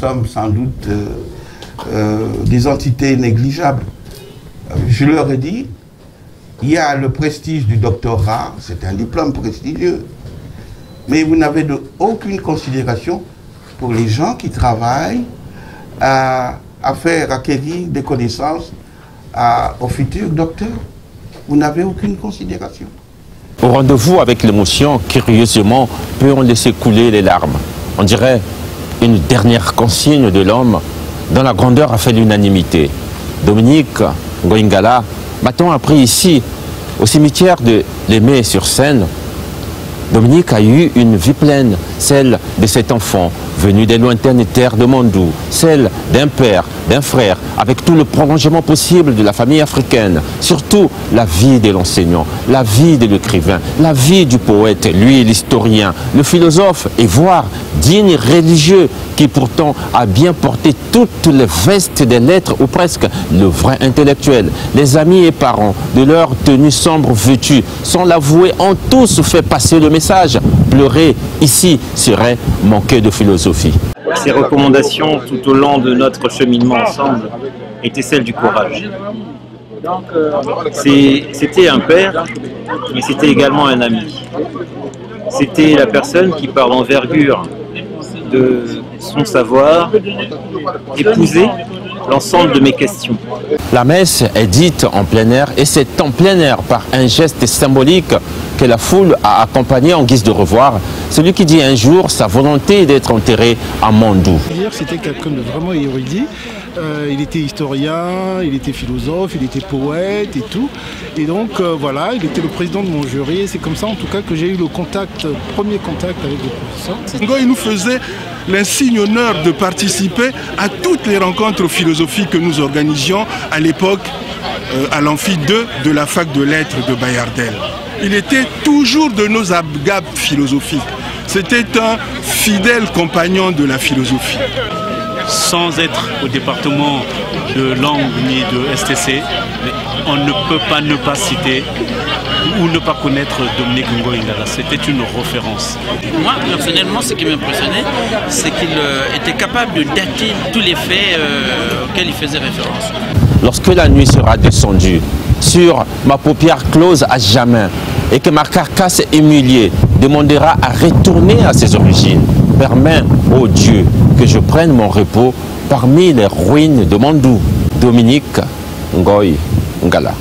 sommes sans doute des entités négligeables. Je leur ai dit, il y a le prestige du doctorat, c'est un diplôme prestigieux, mais vous n'avez aucune considération pour les gens qui travaillent à faire acquérir des connaissances au futur docteur. Vous n'avez aucune considération. Au rendez-vous avec l'émotion, curieusement, peut en laisser couler les larmes. On dirait une dernière consigne de l'homme dont la grandeur a fait l'unanimité. Dominique Ngoï Ngala, m'a-t-on appris ici, au cimetière de l'Aimé-sur-Seine, Dominique a eu une vie pleine, celle de cet enfant venu des lointaines terres de Mandou, celle d'un père, d'un frère, avec tout le prolongement possible de la famille africaine, surtout la vie de l'enseignant, la vie de l'écrivain, la vie du poète, lui l'historien, le philosophe et voire digne religieux qui pourtant a bien porté toutes les vestes des lettres ou presque le vrai intellectuel. Les amis et parents de leur tenue sombre vêtue, sans l'avouer, ont tous fait passer le message. Pleurer ici serait manquer de philosophie. Ces recommandations tout au long de notre cheminement ensemble étaient celles du courage. C'était un père, mais c'était également un ami. C'était la personne qui, par l'envergure de son savoir, épousait l'ensemble de mes questions. La messe est dite en plein air et c'est en plein air par un geste symbolique que la foule a accompagné en guise de revoir celui qui dit un jour sa volonté d'être enterré à Mandou. C'était quelqu'un de vraiment érudit. Il était historien, il était philosophe, il était poète et tout. Et donc voilà, il était le président de mon jury. Et c'est comme ça en tout cas que j'ai eu le premier contact avec le professeur. Ngoï nous faisait l'insigne honneur de participer à toutes les rencontres philosophiques que nous organisions à l'époque à l'amphi 2 de la fac de lettres de Bayardel. Il était toujours de nos agapes philosophiques. C'était un fidèle compagnon de la philosophie. Sans être au département de langue ni de STC, on ne peut pas ne pas citer ou ne pas connaître Dominique Ngoï Ngala. C'était une référence. Moi, personnellement, ce qui m'impressionnait, c'est qu'il était capable de dater tous les faits auxquels il faisait référence. Lorsque la nuit sera descendue sur ma paupière close à jamais et que ma carcasse humiliée demandera à retourner à ses origines, permets, ô Dieu, que je prenne mon repos parmi les ruines de Mandou. Dominique Ngoï Ngala.